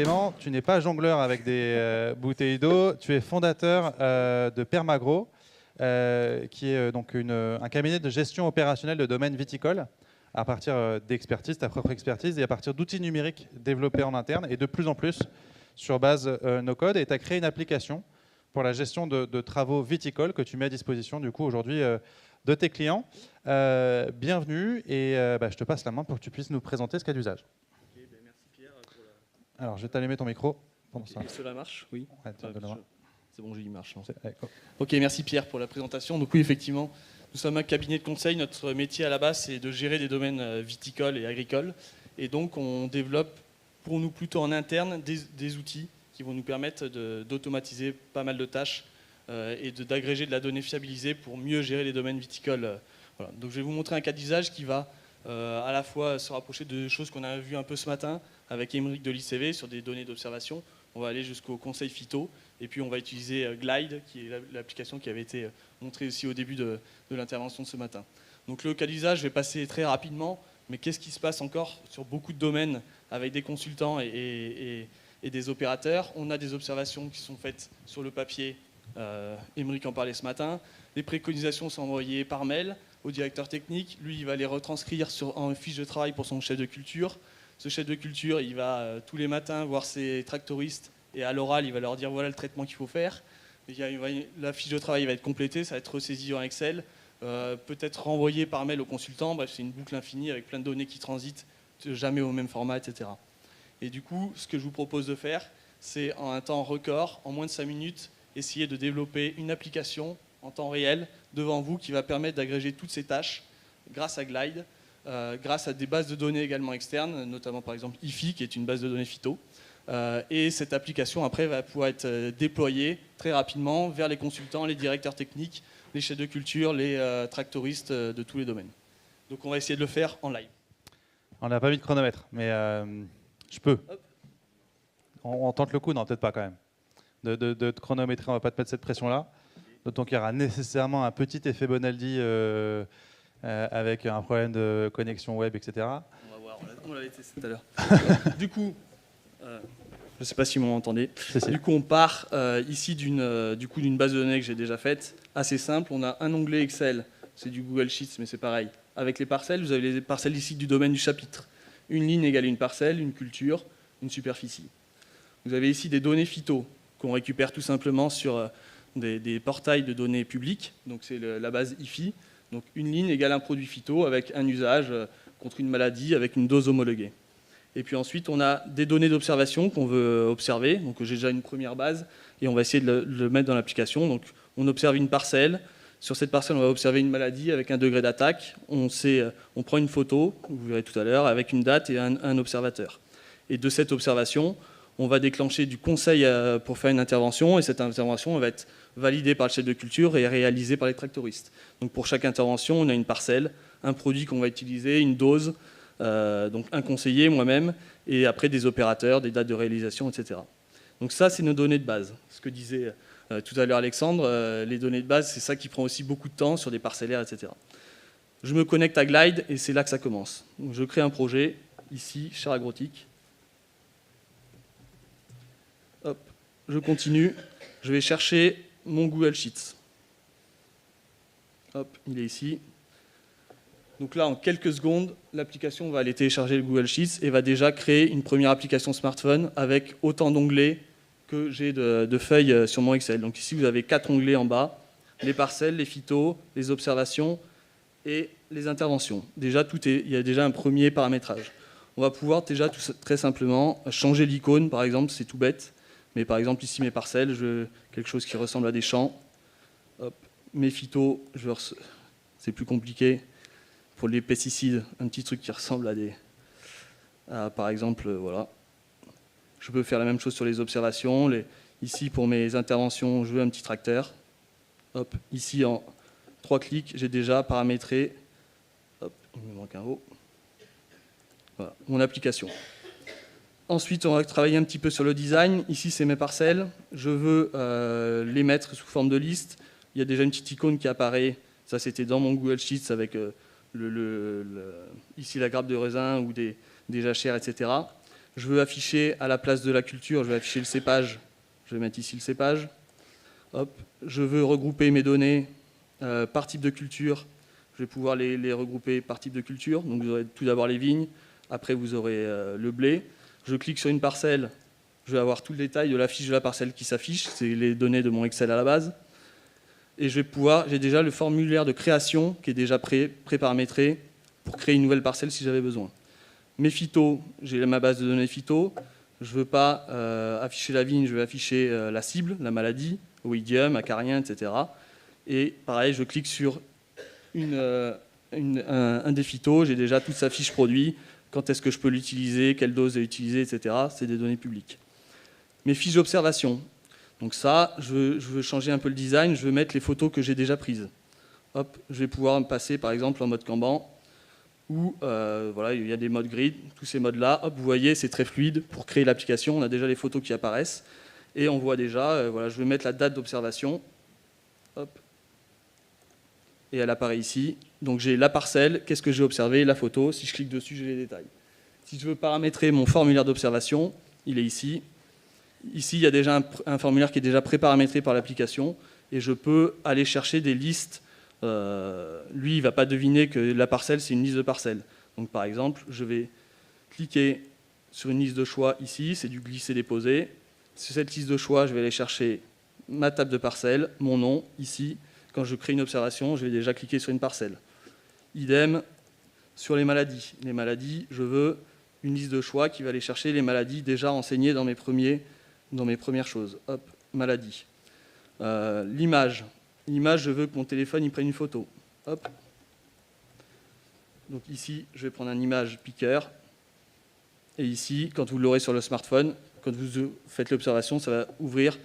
Clément, tu n'es pas jongleur avec des bouteilles d'eau, tu es fondateur de Permagro, qui est donc un cabinet de gestion opérationnelle de domaine viticole, à partir d'expertise, ta propre expertise, et à partir d'outils numériques développés en interne, et de plus en plus sur base no-code. Et tu as créé une application pour la gestion de travaux viticoles que tu mets à disposition du coup aujourd'hui de tes clients. Bienvenue, et je te passe la main pour que tu puisses nous présenter ce cas d'usage. Merci Pierre. Alors, je vais t'allumer ton micro. Et cela marche, oui. Ouais, C'est bon, il marche. allez, Ok, merci Pierre pour la présentation. Donc oui, effectivement, nous sommes un cabinet de conseil. Notre métier à la base, c'est de gérer des domaines viticoles et agricoles. Et donc, on développe pour nous plutôt en interne des outils qui vont nous permettre d'automatiser pas mal de tâches et d'agréger de la donnée fiabilisée pour mieux gérer les domaines viticoles. Voilà. Donc je vais vous montrer un cas d'usage qui va à la fois se rapprocher de choses qu'on a vues un peu ce matin avec Émeric de l'ICV sur des données d'observation. On va aller jusqu'au conseil phyto et puis on va utiliser Glide, qui est l'application qui avait été montrée aussi au début de l'intervention de ce matin. Donc le cas d'usage, je vais passer très rapidement, mais qu'est-ce qui se passe encore sur beaucoup de domaines avec des consultants et des opérateurs? On a des observations qui sont faites sur le papier, Émeric en parlait ce matin, les préconisations sont envoyées par mail au directeur technique, lui il va les retranscrire en fiche de travail pour son chef de culture. Ce chef de culture, il va tous les matins voir ses tractoristes et à l'oral, il va leur dire voilà le traitement qu'il faut faire. La fiche de travail va être complétée, ça va être ressaisi en Excel, peut-être renvoyé par mail au consultant. Bref, c'est une boucle infinie avec plein de données qui transitent, jamais au même format, etc. Et du coup, ce que je vous propose de faire, c'est en un temps record, en moins de 5 minutes, essayer de développer une application en temps réel devant vous qui va permettre d'agréger toutes ces tâches grâce à Glide, grâce à des bases de données également externes, notamment par exemple IFI qui est une base de données phyto. Et cette application après va pouvoir être déployée très rapidement vers les consultants, les directeurs techniques, les chefs de culture, les tractoristes de tous les domaines. Donc on va essayer de le faire en live. On n'a pas mis de chronomètre, mais je peux. On tente le coup, non, peut-être pas quand même. De te chronométrer, on ne va pas te mettre cette pression-là. D'autant qu'il y aura nécessairement un petit effet Bonaldi avec un problème de connexion web, etc. On va voir, on l'avait testé tout à l'heure. Du coup, je ne sais pas si vous m'entendez. Du coup, on part ici d'une base de données que j'ai déjà faite, assez simple. On a un onglet Excel, c'est du Google Sheets, mais c'est pareil. Avec les parcelles, vous avez les parcelles ici du domaine du chapitre. Une ligne égale une parcelle, une culture, une superficie. Vous avez ici des données phyto qu'on récupère tout simplement sur des portails de données publics. Donc c'est la base IFI. Donc une ligne égale un produit phyto avec un usage contre une maladie avec une dose homologuée. Et puis ensuite, on a des données d'observation qu'on veut observer. Donc j'ai déjà une première base et on va essayer de le mettre dans l'application. Donc on observe une parcelle. Sur cette parcelle, on va observer une maladie avec un degré d'attaque. On prend une photo, vous verrez tout à l'heure, avec une date et un observateur. Et de cette observation, on va déclencher du conseil pour faire une intervention. Et cette intervention va être validée par le chef de culture et réalisée par les tractoristes. Donc pour chaque intervention, on a une parcelle, un produit qu'on va utiliser, une dose, donc un conseiller, moi-même, et après des opérateurs, des dates de réalisation, etc. Donc ça, c'est nos données de base. Ce que disait tout à l'heure Alexandre, les données de base, c'est ça qui prend aussi beaucoup de temps sur des parcellaires, etc. Je me connecte à Glide et c'est là que ça commence. Donc je crée un projet, ici, Char Agrotique. Hop, je continue. Je vais chercher mon Google Sheets. Hop, il est ici. Donc là, en quelques secondes, l'application va aller télécharger le Google Sheets et va déjà créer une première application smartphone avec autant d'onglets que j'ai de feuilles sur mon Excel. Donc ici, vous avez 4 onglets en bas, les parcelles, les phytos, les observations et les interventions. Déjà, il y a déjà un premier paramétrage. On va pouvoir déjà très simplement changer l'icône, par exemple, c'est tout bête. Mais par exemple, ici, mes parcelles, je veux quelque chose qui ressemble à des champs. Hop. Mes phytos, c'est plus compliqué. Pour les pesticides, un petit truc qui ressemble à des... par exemple, voilà. Je peux faire la même chose sur les observations. Ici, pour mes interventions, je veux un petit tracteur. Hop. Ici, en 3 clics, j'ai déjà paramétré... Hop, il me manque un O. Voilà, mon application. Ensuite, on va travailler un petit peu sur le design. Ici, c'est mes parcelles. Je veux les mettre sous forme de liste. Il y a déjà une petite icône qui apparaît. Ça, c'était dans mon Google Sheets avec ici la grappe de raisin ou des jachères, etc. Je veux afficher à la place de la culture, je vais afficher le cépage. Je vais mettre ici le cépage. Hop. Je veux regrouper mes données par type de culture. Je vais pouvoir les regrouper par type de culture. Donc vous aurez tout d'abord les vignes, après vous aurez le blé. Je clique sur une parcelle, je vais avoir tout le détail de la fiche de la parcelle qui s'affiche. C'est les données de mon Excel à la base. Et j'ai déjà le formulaire de création qui est déjà pré-paramétré pour créer une nouvelle parcelle si j'avais besoin. Mes phytos, j'ai ma base de données phyto. Je ne veux pas afficher la vigne, je vais afficher la cible, la maladie, oïdium, acarien, etc. Et pareil, je clique sur un des phytos, j'ai déjà toute sa fiche produit, quand est-ce que je peux l'utiliser, quelle dose est utilisée, etc. C'est des données publiques. Mes fiches d'observation. Donc ça, je veux changer un peu le design, je veux mettre les photos que j'ai déjà prises. Hop, je vais pouvoir me passer par exemple en mode Kanban, où voilà, il y a des modes grid, tous ces modes-là. Hop, vous voyez, c'est très fluide. Pour créer l'application, on a déjà les photos qui apparaissent. Et on voit déjà, voilà, je vais mettre la date d'observation. Hop. Et elle apparaît ici. Donc j'ai la parcelle, qu'est-ce que j'ai observé, la photo. Si je clique dessus, j'ai les détails. Si je veux paramétrer mon formulaire d'observation, il est ici. Ici, il y a déjà un formulaire qui est déjà pré-paramétré par l'application. Et je peux aller chercher des listes. Lui, il ne va pas deviner que la parcelle, c'est une liste de parcelles. Donc par exemple, je vais cliquer sur une liste de choix ici, c'est du glisser-déposer. Sur cette liste de choix, je vais aller chercher ma table de parcelles, mon nom, ici. Quand je crée une observation, je vais déjà cliquer sur une parcelle. Idem sur les maladies. Les maladies, je veux une liste de choix qui va aller chercher les maladies déjà renseignées dans mes premières choses. Hop, maladie. L'image. L'image, je veux que mon téléphone il prenne une photo. Hop. Donc ici, je vais prendre une image piqueur. Et ici, quand vous l'aurez sur le smartphone, quand vous faites l'observation, ça va ouvrir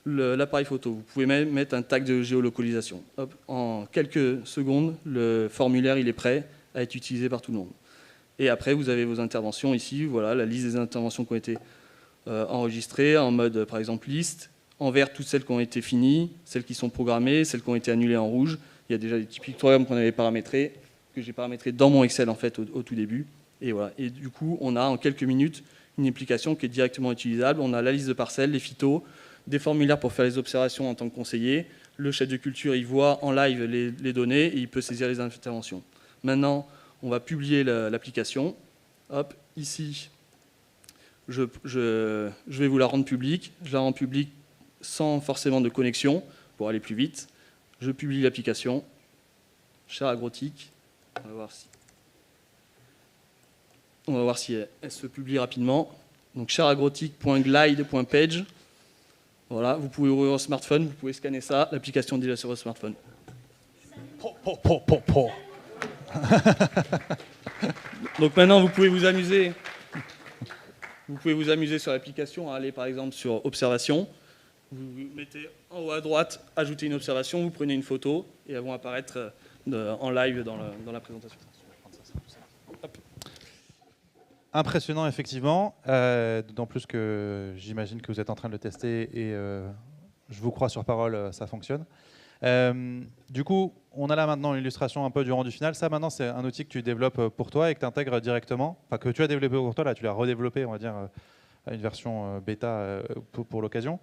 l'appareil photo. Vous pouvez même mettre un tag de géolocalisation. Hop. En quelques secondes, le formulaire il est prêt à être utilisé par tout le monde. Et après, vous avez vos interventions ici. Voilà, la liste des interventions qui ont été enregistrées en mode, par exemple, liste. En vert, toutes celles qui ont été finies, celles qui sont programmées, celles qui ont été annulées en rouge. Il y a déjà des petits pictogrammes qu'on avait paramétrés, que j'ai paramétrés dans mon Excel en fait au tout début. Et voilà. Et du coup, on a en quelques minutes une application qui est directement utilisable. On a la liste de parcelles, les phytos, des formulaires pour faire les observations en tant que conseiller. Le chef de culture, il voit en live les données et il peut saisir les interventions. Maintenant, on va publier l'application. Hop, ici, je vais vous la rendre publique. Je la rends publique sans forcément de connexion pour aller plus vite. Je publie l'application. Cher Agrotic. On va voir si elle se publie rapidement. Donc cheragrotic.glide.page. Voilà, vous pouvez ouvrir votre smartphone, vous pouvez scanner ça. L'application est déjà sur votre smartphone. Donc maintenant, vous pouvez vous amuser. Vous pouvez vous amuser sur l'application, à aller par exemple sur Observation. Vous mettez en haut à droite, ajouter une observation, vous prenez une photo et elles vont apparaître en live dans la présentation. Hop. Impressionnant, effectivement. D'autant plus que j'imagine que vous êtes en train de le tester et je vous crois sur parole, ça fonctionne. Du coup, on a là maintenant l'illustration un peu du rendu final. Ça, maintenant, c'est un outil que tu développes pour toi et que tu intègres directement. Enfin, que tu as développé pour toi, là, tu l'as redéveloppé, on va dire, à une version bêta pour l'occasion.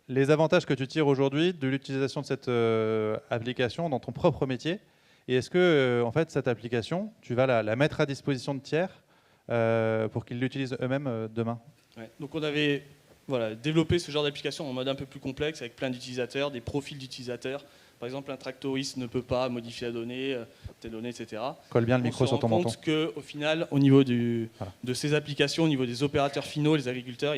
Les avantages que tu tires aujourd'hui de l'utilisation de cette application dans ton propre métier. Et est-ce que, en fait, cette application, tu vas la mettre à disposition de tiers pour qu'ils l'utilisent eux-mêmes demain? Ouais. Donc, on avait développé ce genre d'application en mode un peu plus complexe avec plein d'utilisateurs, des profils d'utilisateurs. Par exemple, un tractoriste ne peut pas modifier la donnée, telle donnée, etc. Colle bien le micro sur ton menton. On se rend compte qu'au final, au niveau de ces applications, au niveau des opérateurs finaux, les agriculteurs,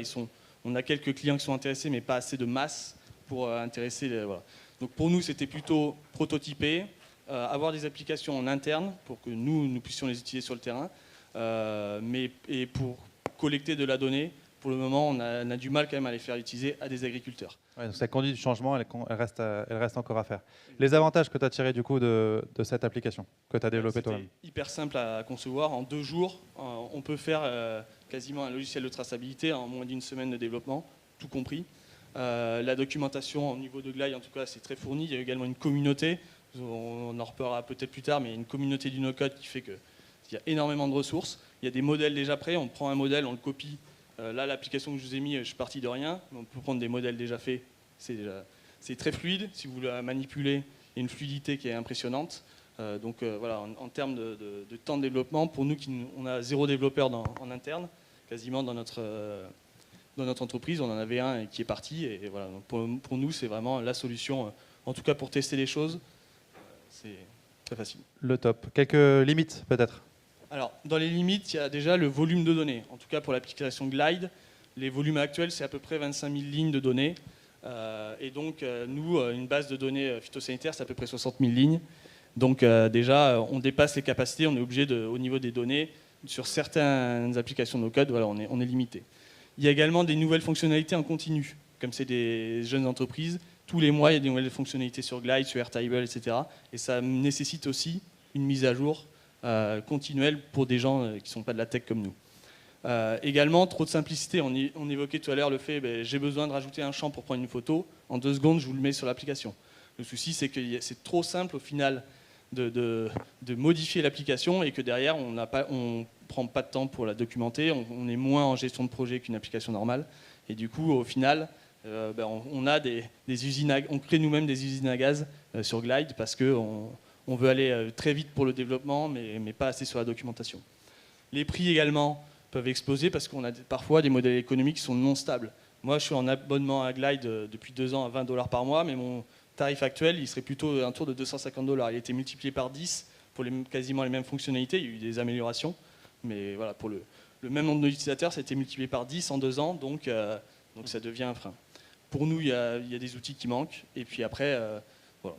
on a quelques clients qui sont intéressés, mais pas assez de masse pour intéresser. Voilà. Donc pour nous, c'était plutôt prototyper, avoir des applications en interne pour que nous puissions les utiliser sur le terrain, et pour collecter de la donnée. Pour le moment, on a du mal quand même à les faire utiliser à des agriculteurs. Ouais, donc ça conduit du changement, elle reste encore à faire. Les avantages que tu as tirés du coup de cette application que tu as développée toi-même? C'était hyper simple à concevoir. En 2 jours, on peut faire quasiment un logiciel de traçabilité en moins d'1 semaine de développement, tout compris. La documentation au niveau de Glide, en tout cas, c'est très fourni. Il y a également une communauté, on en reparlera peut-être plus tard, mais il y a une communauté du no-code qui fait que Il y a énormément de ressources. Il y a des modèles déjà prêts. On prend un modèle, on le copie. Là, l'application que je vous ai mis, je suis parti de rien. On peut prendre des modèles déjà faits. C'est très fluide. Si vous le manipulez, il y a une fluidité qui est impressionnante. Voilà, en termes de temps de développement, pour nous, on a 0 développeur en interne, quasiment dans notre entreprise. On en avait un qui est parti. Et voilà, donc pour nous, c'est vraiment la solution, en tout cas pour tester les choses. C'est très facile. Le top. Quelques limites peut-être? Alors, dans les limites, il y a déjà le volume de données. En tout cas, pour l'application Glide, les volumes actuels, c'est à peu près 25 000 lignes de données. Et donc, nous, une base de données phytosanitaire, c'est à peu près 60 000 lignes. Donc, déjà, on dépasse les capacités. On est obligé, au niveau des données, sur certaines applications no-code, voilà, on est limité. Il y a également des nouvelles fonctionnalités en continu. Comme c'est des jeunes entreprises, tous les mois, il y a des nouvelles fonctionnalités sur Glide, sur Airtable, etc. Et ça nécessite aussi une mise à jour continuelle pour des gens qui ne sont pas de la tech comme nous. Également, trop de simplicité. On évoquait tout à l'heure le fait, j'ai besoin de rajouter un champ pour prendre une photo. En 2 secondes, je vous le mets sur l'application. Le souci, c'est que c'est trop simple au final de modifier l'application et que derrière, on ne prend pas de temps pour la documenter. On est moins en gestion de projet qu'une application normale. Et du coup, au final, on a des usines on crée nous-mêmes des usines à gaz sur Glide parce qu'on veut aller très vite pour le développement, mais pas assez sur la documentation. Les prix également peuvent exploser parce qu'on a parfois des modèles économiques qui sont non stables. Moi, je suis en abonnement à Glide depuis 2 ans à $20 par mois, mais mon tarif actuel, il serait plutôt un tour de $250. Il a été multiplié par 10 pour quasiment les mêmes fonctionnalités. Il y a eu des améliorations, mais voilà, pour le même nombre d'utilisateurs, ça a été multiplié par 10 en 2 ans, donc ça devient un frein. Pour nous, il y a des outils qui manquent, et puis après, voilà,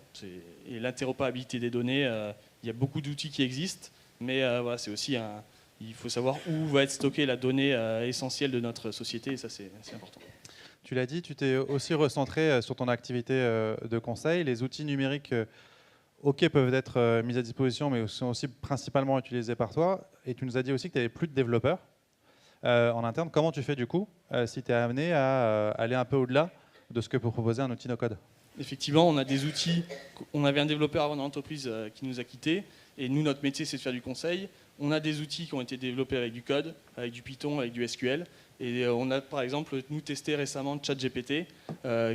et l'interopérabilité des données, il y a beaucoup d'outils qui existent, mais voilà, c'est aussi il faut savoir où va être stockée la donnée essentielle de notre société, et ça c'est important. Tu l'as dit, tu t'es aussi recentré sur ton activité de conseil. Les outils numériques peuvent être mis à disposition, mais sont aussi principalement utilisés par toi. Et tu nous as dit aussi que tu n'avais plus de développeurs en interne. Comment tu fais du coup si tu es amené à aller un peu au-delà de ce que peut proposer un outil no-code? Effectivement, on a des outils. On avait un développeur avant dans l'entreprise qui nous a quittés. Et nous, notre métier, c'est de faire du conseil. On a des outils qui ont été développés avec du code, avec du Python, avec du SQL. Et on a, par exemple, nous testé récemment ChatGPT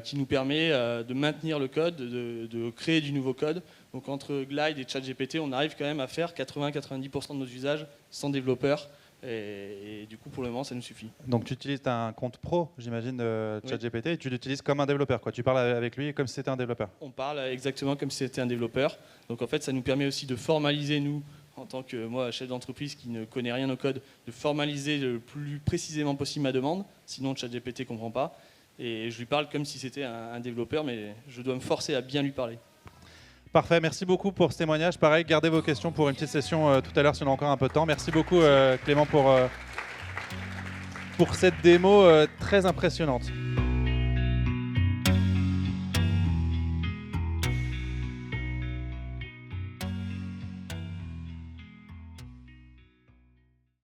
qui nous permet de maintenir le code, de créer du nouveau code. Donc entre Glide et ChatGPT, on arrive quand même à faire 80-90% de nos usages sans développeur. Et du coup, pour le moment, ça nous suffit. Donc tu utilises un compte pro, j'imagine, de ChatGPT, et tu l'utilises comme un développeur, quoi. Tu parles avec lui comme si c'était un développeur. On parle exactement comme si c'était un développeur. Donc en fait, ça nous permet aussi de formaliser, nous, en tant que moi, chef d'entreprise qui ne connaît rien au code, de formaliser le plus précisément possible ma demande. Sinon, ChatGPT ne comprend pas. Et je lui parle comme si c'était un développeur, mais je dois me forcer à bien lui parler. Parfait, merci beaucoup pour ce témoignage. Pareil, gardez vos questions pour une petite session tout à l'heure si on a encore un peu de temps. Merci beaucoup Clément pour cette démo très impressionnante.